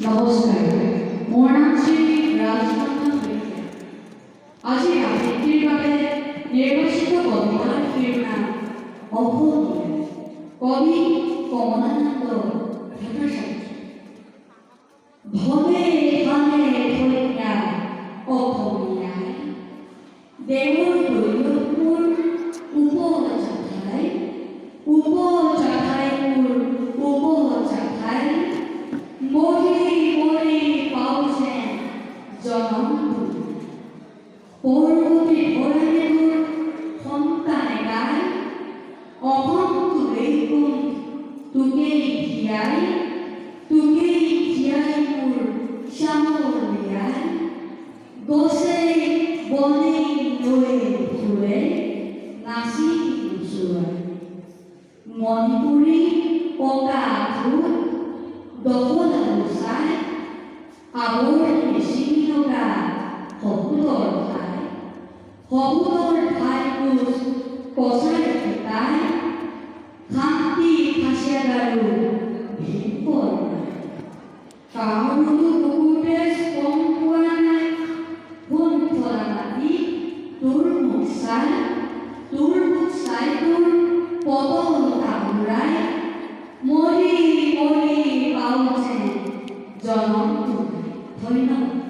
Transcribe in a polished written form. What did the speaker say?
নমস্কাৰ, মোৰ নাম শ্ৰী ৰাজমোহন শইকীয়া। আজি আবৃত্তিৰ বাবে নিৰ্বাচিত কবিগৰাকীৰ নাম অসমীয়া কবি কমলানন্দ ভট্টাচাৰ্য। ভৱে ভাৱে শইকীয়া অসমীয়াই দেৱৰ দৈলত মোৰ উপজাঠাই মোৰ উপজাঠাই মৰি মৰি পাওঁছে জনমটো পৰৱৰ্তী ভৰালে মোৰ সন্তানে গাই অসমটো এইখন তোকেই জীয়াই মোৰ শ্যামলীয়াই গছে বনে লৈ ফুৰে নাচি নোচোৱাই মণিপুৰী পকা ফুল দফলা চাই আগৰ মেচিন লগা শহুৰৰ ঠাই কোচ পচাই ফুটাই শান্তি ফাঁচিয়া গাৰু ভিপৰ কামৰূপ কুকুৰে কম পোৱা নাই সোণ ফলা মাটি তোৰ মুখ চাই তোৰ পদন কামুৰাই মৰি মৰি পাওঁছে জনমটো। ধন্যবাদ।